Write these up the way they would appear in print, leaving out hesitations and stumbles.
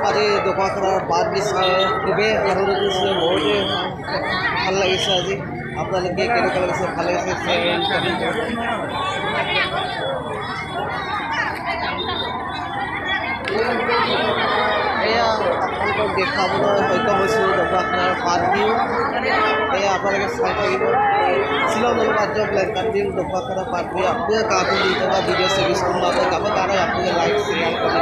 আজি দোকানখনৰ বাট বিচাৰে খুবেই আনন্দ দিছে, বহুতে ভাল লাগিছে। আজি আপোনালোকে কেনেকুৱা লাগিছে? ভাল লাগিছে? এয়া আপোনালোকক দেখাবলৈ সক্ষম হৈছোঁ দোকানখনৰ পাত দিওঁ। এয়া আপোনালোকে চাই থাকিব শ্বিলং ৰাজ্য ব্ল্যাঙ্কাৰ দিন দোকানখনৰ পাত দিওঁ। আপোনালোকে কামটো দি থকা ভিডিঅ' চিৰিজ আপোনালোকে কামৰ কাৰণে আপোনালোকে লাইক শ্বেয়াৰ কৰি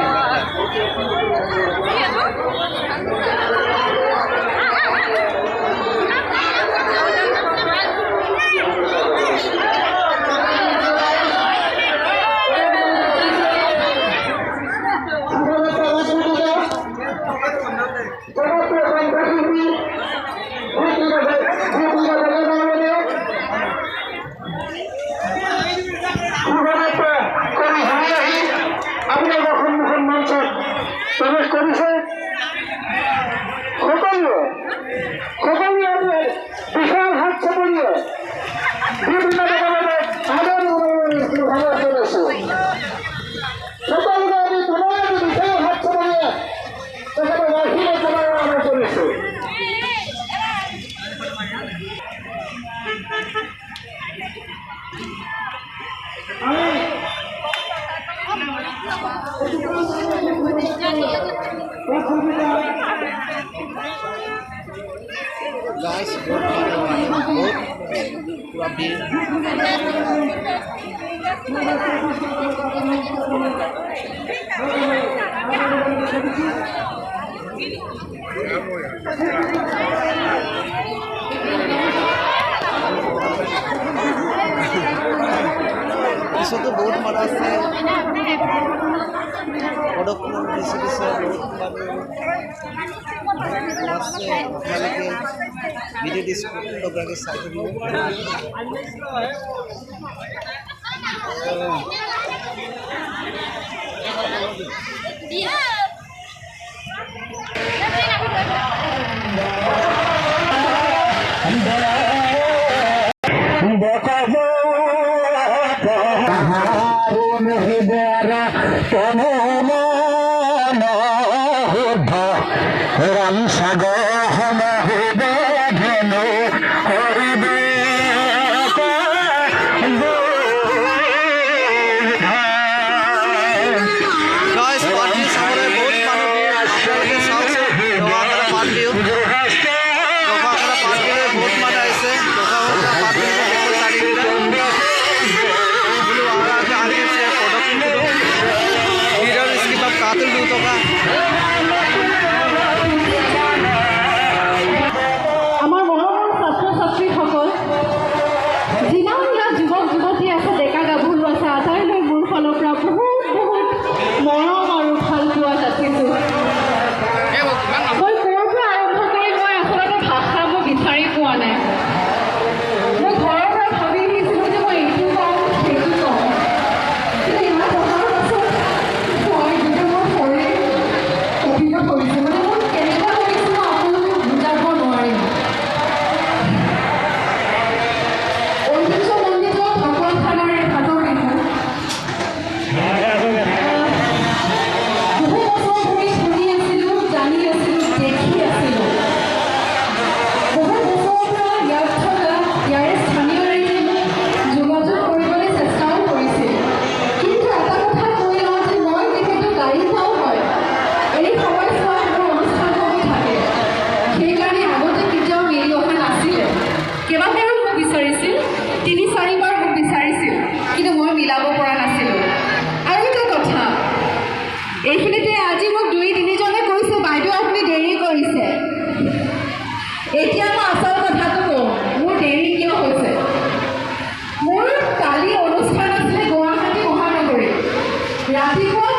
guys, পিছতো বহুত মানুহ আছে, পদক্ষেপ দিছে বহুত আছে। আপোনালোকে ভিডিঅ' ডিছপ্লেকে চাই থাকিব।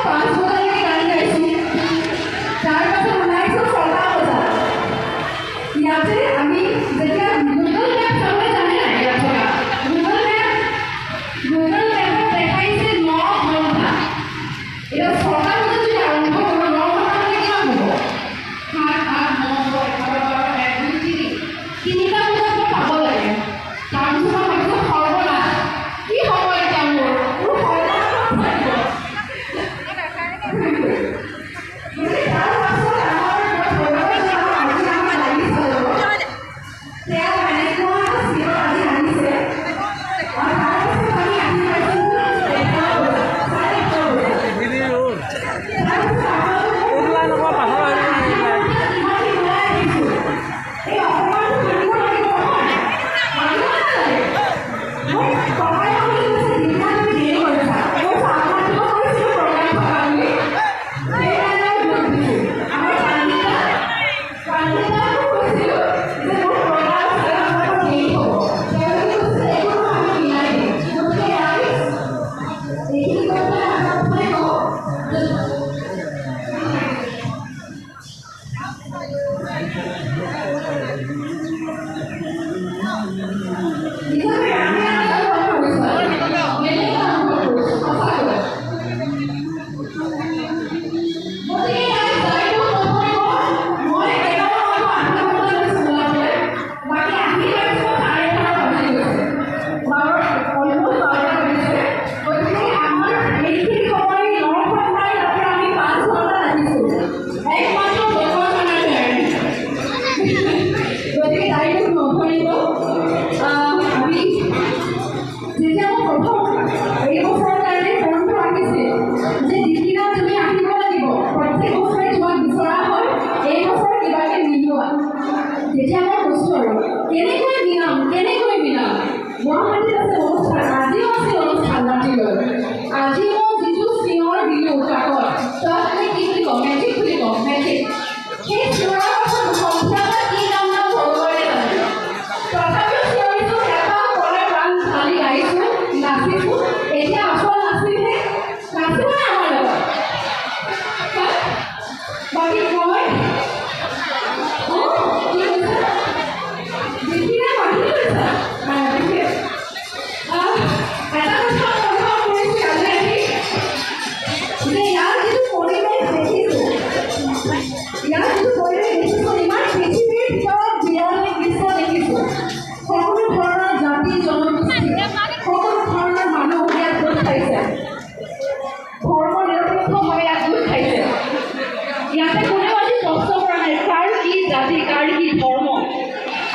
5 বজালৈকে গান গাইছোঁ। তাৰপাছত ওলাইছোঁ 6টা বজাত। ইয়াতে আমি যেতিয়া গুগল মেপ চাবলৈ জানে নাই ইয়াত থকা গুগল মেপত দেখাইছে 9 ঘণ্টা। এতিয়া 6টা বজাত যদি আৰম্ভ কৰোঁ 9 ঘণ্টা হ'লে কিমান হ'ব? 7, 8, 9, 10, 11, 12, 1, 2, 3 তিনিটা বজাত মই পাব লাগে। তাৰপিছত মই ভাবিছোঁ সৰ্বনাশ কি হ'ব এতিয়া মোৰ সৰ্বনাশ থাকিব। তেতিয়া মই কৈছোঁ আৰু কেনেকৈ মিলাম গুৱাহাটীত আছে অনুষ্ঠান আজিও আছে অনুষ্ঠান ৰাতিলৈ আজি মই যিটো চিঞৰ দিলোঁ কাকত তাত আমি কি বুলি কওঁ মেজিক বুলি কওঁ মেজিক সেই চিঞৰৰ পাছত সংখ্যাত কি নাম ভগৱানে জানে তথাপিও চিঞৰিছোঁ এটা ক'লে গান ঢালি গাইছোঁ নাচিছোঁ এতিয়া আচল নাচিলে নাচিবনে আমাৰ লগত বাকী মই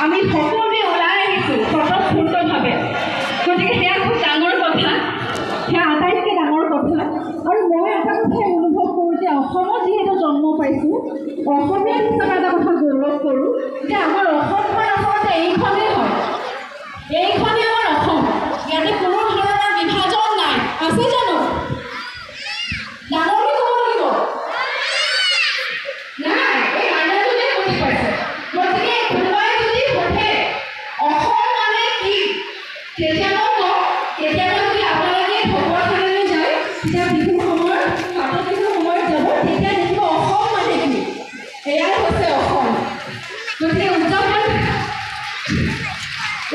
আমি সকলোৱে ওলাই আহিছোঁ স্বতঃস্ফূৰ্তভাৱে গতিকে সেয়া খুব ডাঙৰ কথা সেয়া আটাইতকৈ ডাঙৰ কথা আৰু মই এটা কথাই অনুভৱ কৰোঁ যে অসমত যিহেতু জন্ম পাইছোঁ অসমীয়া হিচাপে এটা কথা গৌৰৱ কৰোঁ যে আমাৰ অসমখন আচলতে এইখনেই হয় এইখনেই আমাৰ অসম ইয়াতে কোনো ধৰণৰ বিভাজন নাই আছে জানো ডাঙৰকৈ ক'ব লাগিব নাই এই মানুহজনে বুজি পাইছে গতিকে কোনোবাই যদি সোধে অসম মানে কি কেতিয়াবা যদি আপোনালোকে ভগৱা থানলৈ যায় তেতিয়া বিহুৰ সময়ত ফাটৰ বিহুৰ সময়ত যাব তেতিয়া দেখিব অসম মানে কি এয়াই হৈছে অসম গতিকে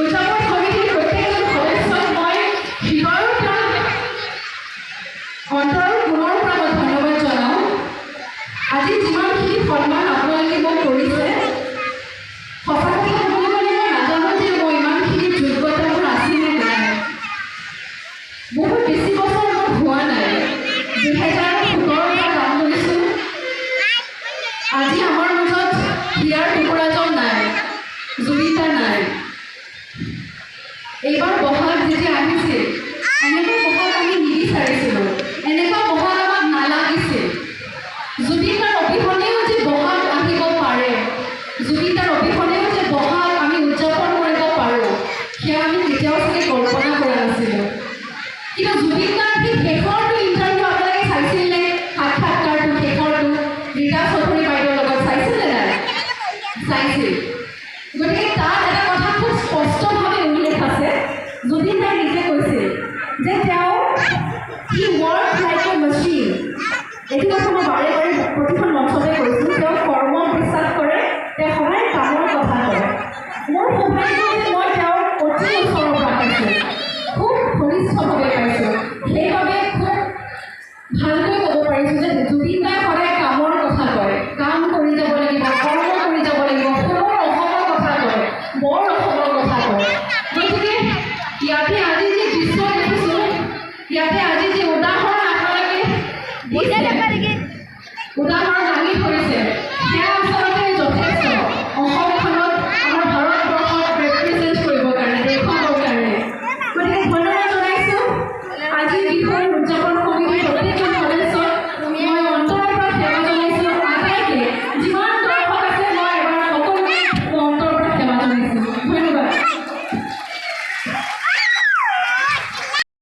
উদযাপন সমিতিৰ প্ৰত্যেকজন সদস্যক মই শিৱৰ অন্তৰৰ গুণৰ পৰা মই ধন্যবাদ জনাওঁ আজি যিমানখিনি সন্মান আপোনালোকে মোক কৰিছে সঁচাকৈ ক'বলৈ গ'লে মই নাজানো যে মই ইমানখিনি যোগ্যতা মোৰ আছেনে নাই বহুত বেছি বছৰ মোৰ হোৱা নাই 2017 পৰা কাম কৰিছোঁ আজি আমাৰ মাজত হিয়াৰ টুকুৰাজন নাই জুবিতা নাই এইবাৰ বহাগ যেতিয়া আহিছিল এনেকুৱা বহাগ আমি নিবিচাৰিছিলোঁ এনেকুৱা বহাগ আমাক নালাগিছিল জুবিতাৰ অবিহনেও যে বহাগ আহিব পাৰে জুবিতাৰ অবিহনেও যে বহাগ আমি উদযাপন কৰিব পাৰোঁ সেয়া আমি কেতিয়াও চাগে কল্পনা কৰা নাছিলোঁ কিন্তু জুবিতাৰ সেই শেষৰটো ইণ্টাৰভিউ আপোনালোকে চাইছিলে সাক্ষাৎকাৰটো শেষৰটো ৰীতা চৌধুৰী বাইদেউৰ লগত চাইছিলে নাই চাইছিল গতিকে তাত এটা কথা খুব স্পষ্টভাৱে উল্লেখ আছে জুবিতাই নিজে কৈছিল যে তেওঁ হি ৱৰ্ক লাইক এ মেচিন সুস্থভাৱে পাইছোঁ। সেইবাবে খুব ভালকৈ ক'ব পাৰিছোঁ যে জুবিন দাই সদায় কামৰ কথা কয়, কাম কৰি যাব লাগিব, কৰ্ম কৰি যাব লাগিব, পুনৰ অসমৰ কথা কয়, বৰ অসমৰ কথা কয়। গতিকে ইয়াতে আজি যি দৃশ্য দেখিছোঁ, ইয়াতে আজি যি উদাহৰণ আপোনালোকে উদাহৰণ দাঙি ধৰিছে, সেয়া আচলতে যথেষ্ট অসমখনত আমাৰ ভাৰতবৰ্ষক ৰিপ্ৰেজেণ্ট কৰিবৰ কাৰণে, দেখুৱাবৰ কাৰণে। গতিকে ধন্যবাদ জনাইছোঁ। আজি বিহুৰ উদযাপন